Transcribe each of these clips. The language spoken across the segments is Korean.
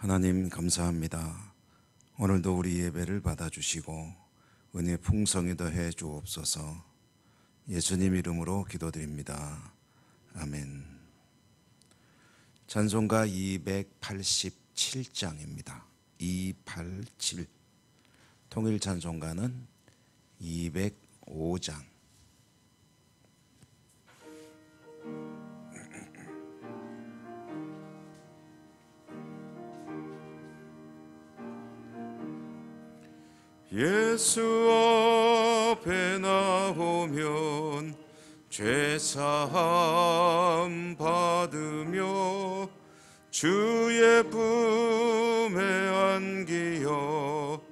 하나님 감사합니다. 오늘도 우리 예배를 받아주시고 은혜 풍성히 더해 주옵소서. 예수님 이름으로 기도드립니다. 아멘. 찬송가 287장입니다. 287. 통일 찬송가는 205장. 예수 앞에 나오면 죄사함 받으며 주의 품에 안기어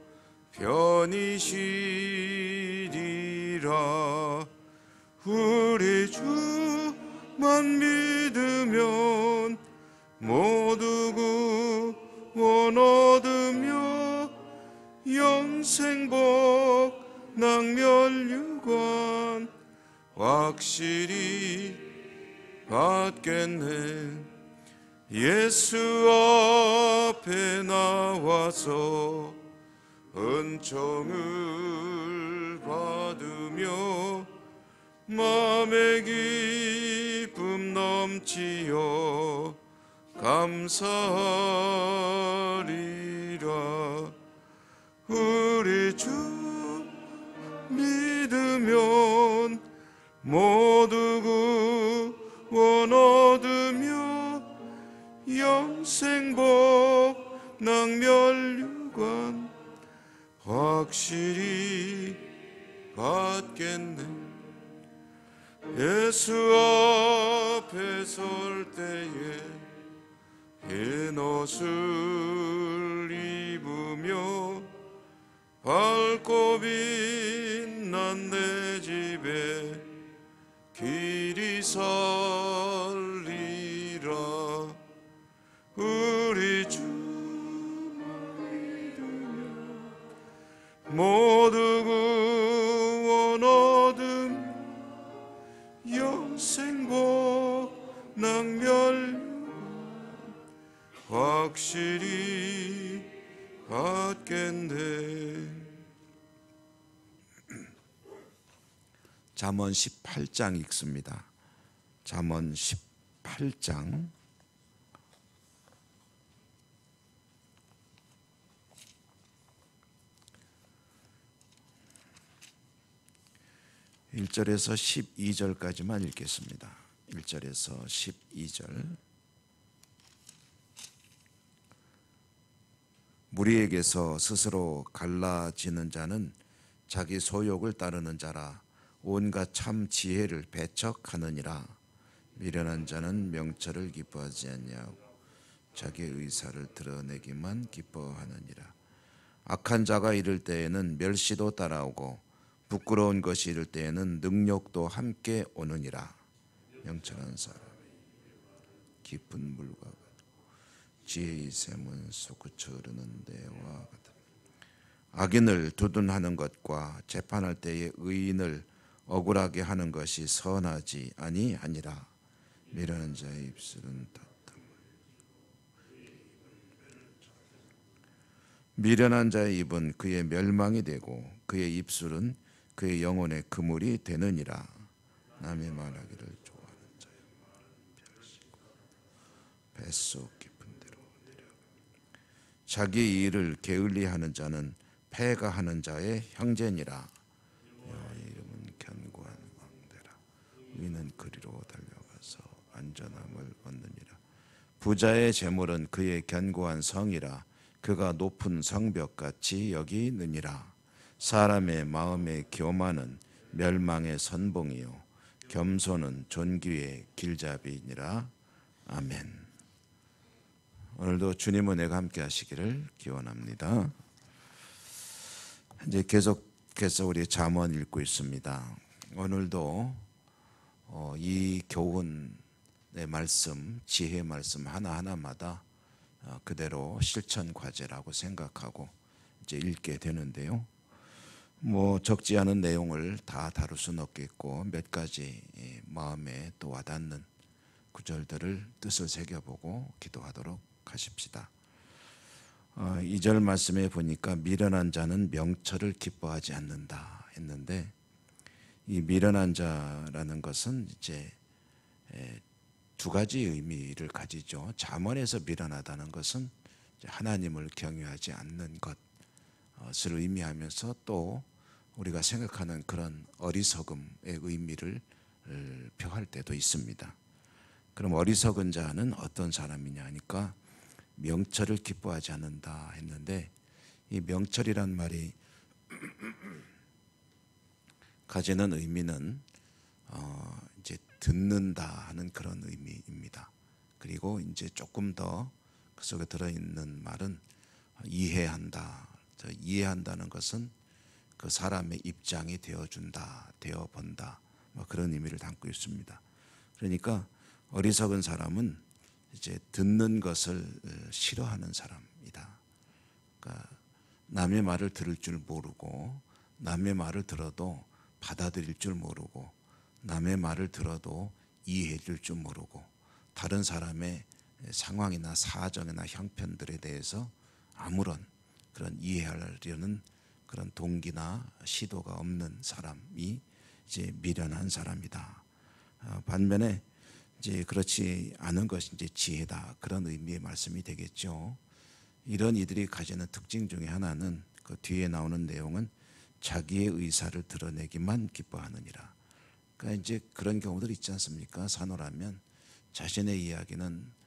편히 쉬리라. 우리 주만 믿으면 모두 구원 얻으며 영생복 낭멸유관 확실히 받겠네. 예수 앞에 나와서 은총을 받으며 마음의 기쁨 넘치어 감사하리라. 우리 주 믿으면 모두 구원 얻으며 영생복 낭멸유관 확실히 받겠네. 예수 앞에 설 때에 흰 옷을 입으며 밝고 빛난 내 집에 길이 설리라. 우리 주만 믿으면 모두 구원 얻음 영생복 낭멸유관 확실히 받겠네. 잠언 18장 읽습니다. 잠언 18장 1절에서 12절까지만 읽겠습니다. 1절에서 12절. 무리에게서 스스로 갈라지는 자는 자기 소욕을 따르는 자라. 온갖 참 지혜를 배척하느니라. 미련한 자는 명철을 기뻐하지 않냐고 자기의 의사를 드러내기만 기뻐하느니라. 악한 자가 이를 때에는 멸시도 따라오고 부끄러운 것이 이를 때에는 능욕도 함께 오느니라. 명철한 사람이 깊은 물과 같고 지혜의 샘은 솟구쳐 흐르는 데와 같다. 악인을 두둔하는 것과 재판할 때의 의인을 억울하게 하는 것이 선하지 아니하니라. 미련한 자의 입술은 탓함을 미련한 자의 입은 그의 멸망이 되고 그의 입술은 그의 영혼의 그물이 되느니라. 남의 말하기를 좋아하는 자의 말은 멸시고 뱃속 깊은 데로 내려 자기 일을 게을리하는 자는 패가 하는 자의 형제니라. 여호와의 이름은 견고한 왕대라. 의인은 그리로 달려가서 안전함을 얻느니라. 부자의 재물은 그의 견고한 성이라. 그가 높은 성벽같이 여기느니라. 사람의 마음의 교만은 멸망의 선봉이요 겸손은 존귀의 길잡이니라. 아멘. 오늘도 주님 은혜가 함께 하시기를 기원합니다. 이제 계속해서 우리 잠언 읽고 있습니다. 오늘도 이 교훈의 말씀, 지혜의 말씀 하나하나마다 그대로 실천 과제라고 생각하고 이제 읽게 되는데요. 적지 않은 내용을 다 다룰 수는 없겠고 몇 가지 마음에 또 와닿는 구절들을 뜻을 새겨보고 기도하도록 하십시다. 2절 말씀에 보니까 미련한 자는 명철을 기뻐하지 않는다 했는데, 이 미련한 자라는 것은 이제 두 가지 의미를 가지죠. 잠언에서 미련하다는 것은 하나님을 경외하지 않는 것을 의미하면서, 또 우리가 생각하는 그런 어리석음의 의미를 표할 때도 있습니다. 그럼 어리석은 자는 어떤 사람이냐 하니까 명철을 기뻐하지 않는다 했는데, 이 명철이란 말이 가지는 의미는 이제 듣는다 하는 그런 의미입니다. 그리고 이제 조금 더 그 속에 들어있는 말은 이해한다. 이해한다는 것은 그 사람의 입장이 되어준다, 되어본다, 뭐 그런 의미를 담고 있습니다. 그러니까 어리석은 사람은 이제 듣는 것을 싫어하는 사람이다. 그러니까 남의 말을 들을 줄 모르고, 남의 말을 들어도 받아들일 줄 모르고, 남의 말을 들어도 이해해 줄 줄 모르고, 다른 사람의 상황이나 사정이나 형편들에 대해서 아무런 그런 이해하려는 그런 동기나 시도가 없는 사람이 이제 미련한 사람이다. 반면에 이제 그렇지 않은 것이 이제 지혜다, 그런 의미의 말씀이 되겠죠. 이런 이들이 가지는 특징 중에 하나는 그 뒤에 나오는 내용은 자기의 의사를 드러내기만 기뻐하느니라. 그러니까 이제 그런 경우들 있지 않습니까? 산호라면 자신의 이야기는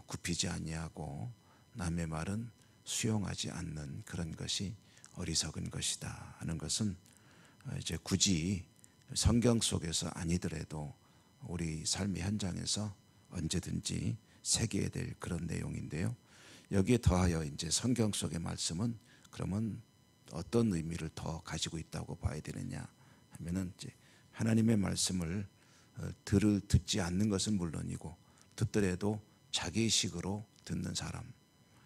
굽히지 아니하고 남의 말은 수용하지 않는 그런 것이 어리석은 것이다 하는 것은 이제 굳이 성경 속에서 아니더라도 우리 삶의 현장에서 언제든지 새겨야 될 그런 내용인데요. 여기에 더하여 이제 성경 속의 말씀은 그러면 어떤 의미를 더 가지고 있다고 봐야 되느냐 하면은, 이제 하나님의 말씀을 듣지 않는 것은 물론이고, 듣더라도 자기 식으로 듣는 사람,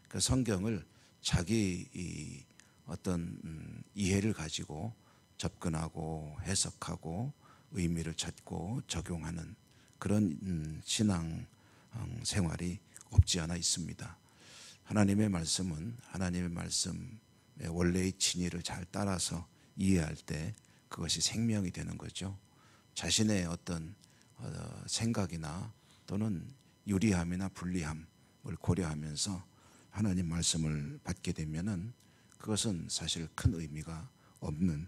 그 성경을 자기 어떤 이해를 가지고 접근하고 해석하고 의미를 찾고 적용하는 그런 신앙 생활이 없지 않아 있습니다. 하나님의 말씀은 하나님의 말씀의 원래의 진리를 잘 따라서 이해할 때 그것이 생명이 되는 거죠. 자신의 어떤 생각이나 또는 유리함이나 불리함을 고려하면서 하나님 말씀을 받게 되면은 그것은 사실 큰 의미가 없는,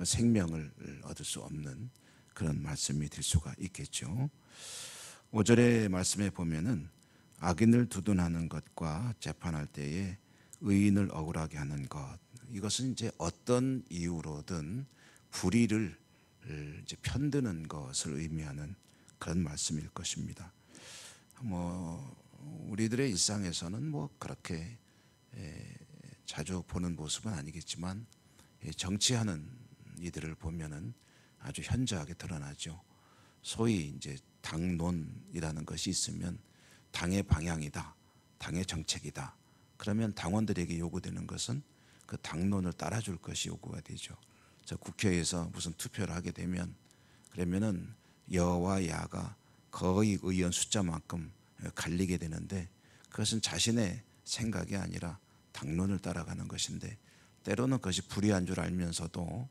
생명을 얻을 수 없는 그런 말씀이 될 수가 있겠죠. 5절의 말씀에 보면은 악인을 두둔하는 것과 재판할 때에 의인을 억울하게 하는 것, 이것은 이제 어떤 이유로든 불의를 이제 편드는 것을 의미하는 그런 말씀일 것입니다. 우리들의 일상에서는 그렇게 자주 보는 모습은 아니겠지만, 정치하는 이들을 보면은 아주 현저하게 드러나죠. 소위 이제 당론이라는 것이 있으면 당의 방향이다, 당의 정책이다. 그러면 당원들에게 요구되는 것은 그 당론을 따라줄 것이 요구가 되죠. 국회에서 무슨 투표를 하게 되면, 그러면은 여와 야가 거의 의원 숫자만큼 갈리게 되는데, 그것은 자신의 생각이 아니라 당론을 따라가는 것인데, 때로는 그것이 불의한 줄 알면서도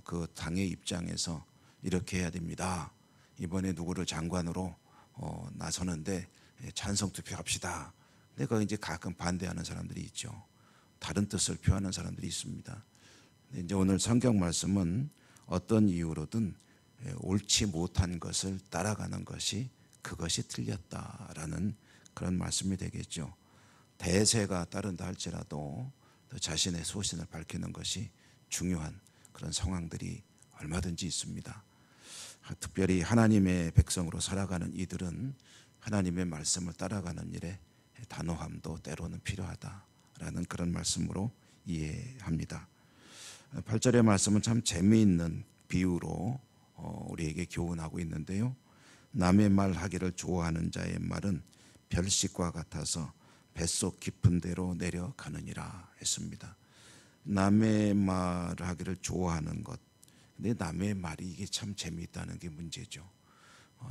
그 당의 입장에서 이렇게 해야 됩니다. 이번에 누구를 장관으로 나서는데 찬성 투표합시다. 근데 그거 이제 가끔 반대하는 사람들이 있죠. 다른 뜻을 표하는 사람들이 있습니다. 근데 이제 오늘 성경 말씀은 어떤 이유로든 옳지 못한 것을 따라가는 것이, 그것이 틀렸다라는 그런 말씀이 되겠죠. 대세가 따른다 할지라도 자신의 소신을 밝히는 것이 중요한 그런 상황들이 얼마든지 있습니다. 특별히 하나님의 백성으로 살아가는 이들은 하나님의 말씀을 따라가는 일에 단호함도 때로는 필요하다라는 그런 말씀으로 이해합니다. 8절의 말씀은 참 재미있는 비유로 우리에게 교훈하고 있는데요. 남의 말 하기를 좋아하는 자의 말은 별식과 같아서 뱃속 깊은 데로 내려가느니라 했습니다. 남의 말 하기를 좋아하는 것, 근데 남의 말이 이게 참 재미있다는 게 문제죠.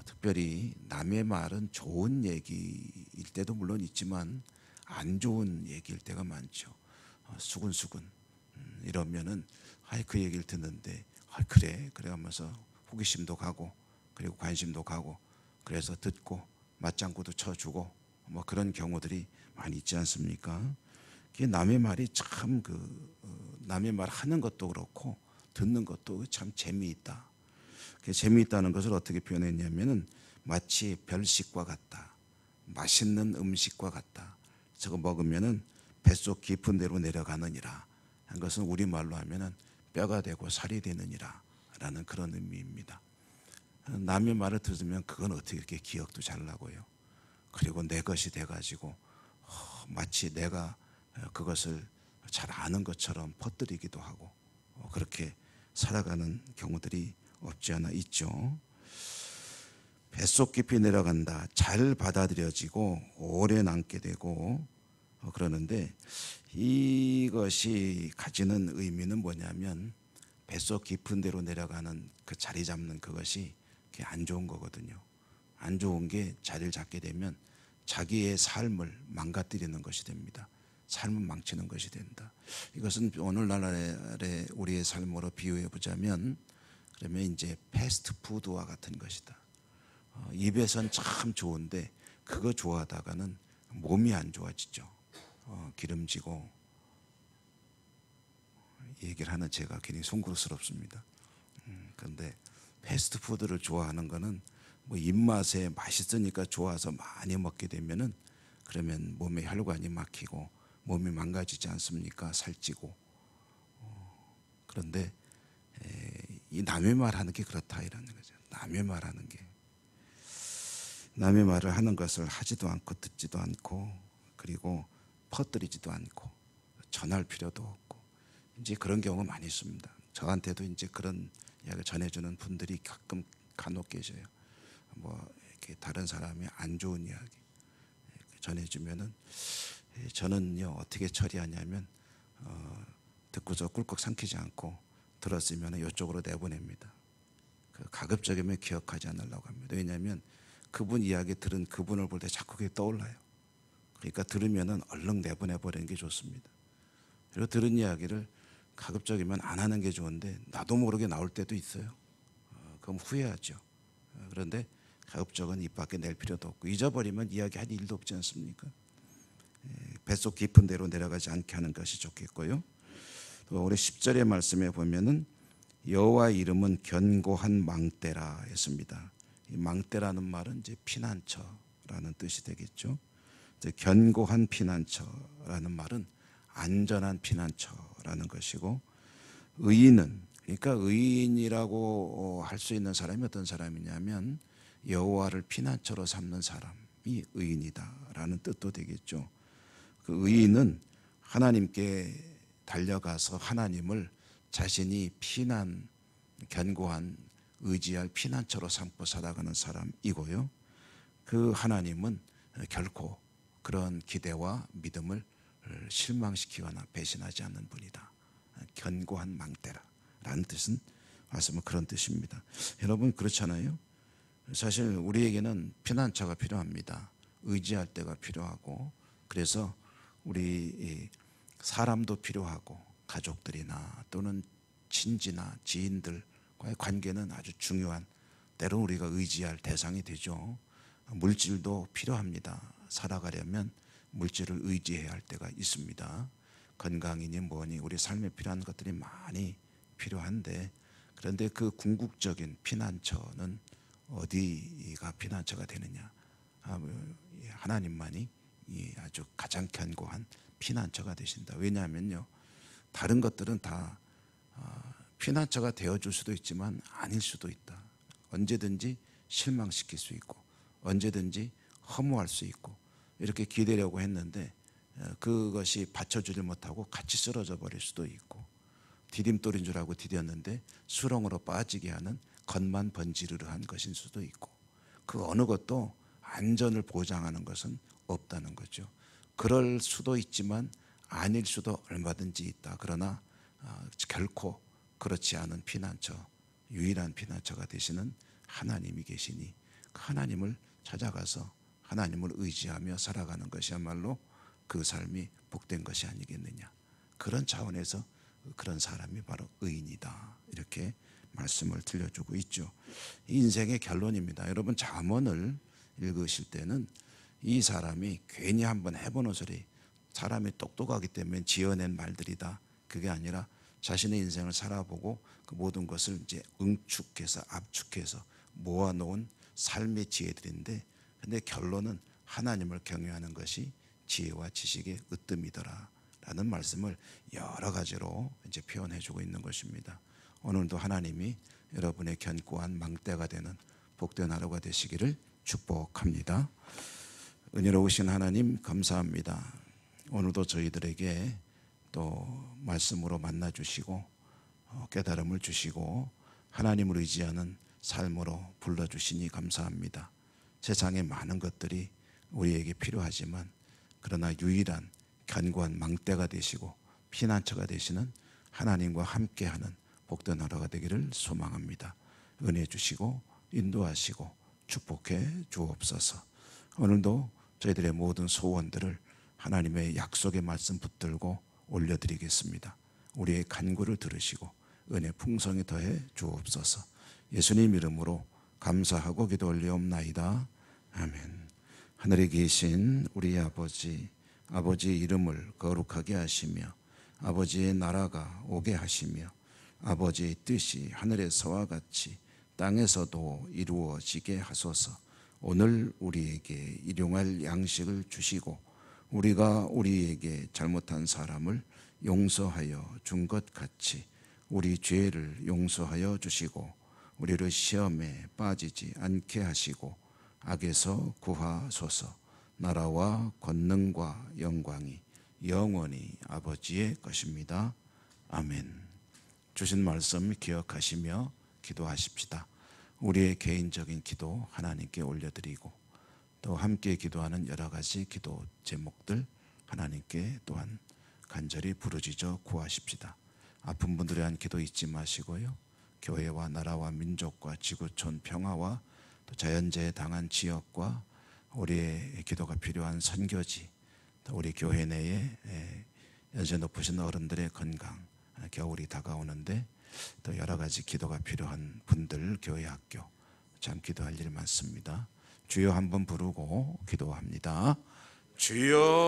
특별히 남의 말은 좋은 얘기일 때도 물론 있지만 안 좋은 얘기일 때가 많죠. 수근수근 이러면은 그 얘기를 듣는데 그래 하면서 호기심도 가고 그리고 관심도 가고 그래서 듣고 맞장구도 쳐주고 뭐 그런 경우들이 많이 있지 않습니까? 남의 말이 참 남의 말 하는 것도 그렇고 듣는 것도 참 재미있다. 재미있다는 것을 어떻게 표현했냐면은 마치 별식과 같다. 맛있는 음식과 같다. 저거 먹으면은 뱃속 깊은 데로 내려가느니라. 한 것은 우리말로 하면은 뼈가 되고 살이 되느니라 라는 그런 의미입니다. 남의 말을 들으면 그건 어떻게 이렇게 기억도 잘 나고요. 그리고 내 것이 돼가지고 마치 내가 그것을 잘 아는 것처럼 퍼뜨리기도 하고 그렇게 살아가는 경우들이 없지 않아 있죠. 뱃속 깊이 내려간다. 잘 받아들여지고 오래 남게 되고 그러는데 이것이 가지는 의미는 뭐냐면 뱃속 깊은 데로 내려가는 그 자리 잡는 그것이 안 좋은 거거든요. 안 좋은 게 자리를 잡게 되면 자기의 삶을 망가뜨리는 것이 됩니다. 삶을 망치는 것이 된다. 이것은 오늘날의 우리의 삶으로 비유해 보자면 그러면 이제 패스트푸드와 같은 것이다. 입에선 참 좋은데 그거 좋아하다가는 몸이 안 좋아지죠. 기름지고 얘기를 하는 제가 괜히 송구스럽습니다. 그런데 패스트푸드를 좋아하는 거는 뭐 입맛에 맛있으니까 좋아서 많이 먹게 되면은 그러면 몸에 혈관이 막히고 몸이 망가지지 않습니까? 살찌고. 그런데 이 남의 말하는 게 그렇다 이라는 거죠. 남의 말하는 게 남의 말을 하는 것을 하지도 않고 듣지도 않고 그리고 퍼뜨리지도 않고 전할 필요도 없고 이제 그런 경우가 많이 있습니다. 저한테도 이제 그런 이야기를 전해주는 분들이 가끔 간혹 계셔요. 뭐 이렇게 다른 사람이 안 좋은 이야기 전해주면은 저는요 어떻게 처리하냐면 듣고서 꿀꺽 삼키지 않고 들었으면 이쪽으로 내보냅니다. 가급적이면 기억하지 않으려고 합니다. 왜냐하면 그분 이야기 들은 그분을 볼 때 자꾸 그게 떠올라요. 그러니까 들으면은 얼른 내보내버리는 게 좋습니다. 그리고 들은 이야기를 가급적이면 안 하는 게 좋은데 나도 모르게 나올 때도 있어요. 그럼 후회하죠. 그런데 가급적은 입 밖에 낼 필요도 없고 잊어버리면 이야기할 일도 없지 않습니까? 뱃속 깊은 데로 내려가지 않게 하는 것이 좋겠고요. 또 우리 10절의 말씀에 보면은 여호와 이름은 견고한 망대라 했습니다. 이 망대라는 말은 이제 피난처라는 뜻이 되겠죠. 이제 견고한 피난처라는 말은 안전한 피난처라는 것이고 의인은 그러니까 의인이라고 할 수 있는 사람이 어떤 사람이냐면 여호와를 피난처로 삼는 사람이 의인이다라는 뜻도 되겠죠. 그 의인은 하나님께 달려가서 하나님을 자신이 피난 견고한 의지할 피난처로 삼고 살아가는 사람이고요. 그 하나님은 결코 그런 기대와 믿음을 실망시키거나 배신하지 않는 분이다. 견고한 망대라는 뜻은 말씀은 그런 뜻입니다. 여러분 그렇잖아요. 사실 우리에게는 피난처가 필요합니다. 의지할 때가 필요하고 그래서 우리 사람도 필요하고 가족들이나 또는 친지나 지인들과의 관계는 아주 중요한 때로 우리가 의지할 대상이 되죠. 물질도 필요합니다. 살아가려면 물질을 의지해야 할 때가 있습니다. 건강이니 뭐니 우리 삶에 필요한 것들이 많이 필요한데 그런데 그 궁극적인 피난처는 어디가 피난처가 되느냐? 하나님만이 아주 가장 견고한 피난처가 되신다. 왜냐하면요 다른 것들은 다 피난처가 되어줄 수도 있지만 아닐 수도 있다. 언제든지 실망시킬 수 있고 언제든지 허무할 수 있고 이렇게 기대려고 했는데 그것이 받쳐주지 못하고 같이 쓰러져 버릴 수도 있고 디딤돌인 줄 알고 디뎠는데 수렁으로 빠지게 하는 겉만 번지르르한 것일 수도 있고 그 어느 것도 안전을 보장하는 것은 없다는 거죠. 그럴 수도 있지만 아닐 수도 얼마든지 있다. 그러나 결코 그렇지 않은 피난처, 유일한 피난처가 되시는 하나님이 계시니 그 하나님을 찾아가서 하나님을 의지하며 살아가는 것이야말로 그 삶이 복된 것이 아니겠느냐. 그런 차원에서 그런 사람이 바로 의인이다. 이렇게 말씀을 들려주고 있죠. 인생의 결론입니다. 여러분 잠언을 읽으실 때는 이 사람이 괜히 한번 해보는 소리, 사람이 똑똑하기 때문에 지어낸 말들이다. 그게 아니라 자신의 인생을 살아보고 그 모든 것을 이제 응축해서 압축해서 모아놓은 삶의 지혜들인데, 근데 결론은 하나님을 경외하는 것이 지혜와 지식의 으뜸이더라 라는 말씀을 여러 가지로 이제 표현해주고 있는 것입니다. 오늘도 하나님이 여러분의 견고한 망대가 되는 복된 하루가 되시기를 축복합니다. 은혜로우신 하나님 감사합니다. 오늘도 저희들에게 또 말씀으로 만나주시고 깨달음을 주시고 하나님을 의지하는 삶으로 불러주시니 감사합니다. 세상에 많은 것들이 우리에게 필요하지만 그러나 유일한 견고한 망대가 되시고 피난처가 되시는 하나님과 함께하는 복된 하루가 되기를 소망합니다. 은혜 주시고 인도하시고 축복해 주옵소서. 오늘도 저희들의 모든 소원들을 하나님의 약속의 말씀 붙들고 올려드리겠습니다. 우리의 간구를 들으시고 은혜 풍성히 더해 주옵소서. 예수님 이름으로 감사하고 기도 올리옵나이다. 아멘. 하늘에 계신 우리 아버지, 아버지의 이름을 거룩하게 하시며 아버지의 나라가 오게 하시며 아버지의 뜻이 하늘에서와 같이 땅에서도 이루어지게 하소서. 오늘 우리에게 일용할 양식을 주시고 우리가 우리에게 잘못한 사람을 용서하여 준 것 같이 우리 죄를 용서하여 주시고 우리를 시험에 빠지지 않게 하시고 악에서 구하소서. 나라와 권능과 영광이 영원히 아버지의 것입니다. 아멘. 주신 말씀 기억하시며 기도하십시다. 우리의 개인적인 기도 하나님께 올려드리고 또 함께 기도하는 여러 가지 기도 제목들 하나님께 또한 간절히 부르짖어 구하십시다. 아픈 분들에 대한 기도 잊지 마시고요. 교회와 나라와 민족과 지구촌 평화와 또 자연재해 당한 지역과 우리의 기도가 필요한 선교지, 또 우리 교회 내에 연세 높으신 어른들의 건강, 겨울이 다가오는데 또 여러 가지 기도가 필요한 분들, 교회 학교 참 기도할 일이 많습니다. 주여 한번 부르고 기도합니다. 주여.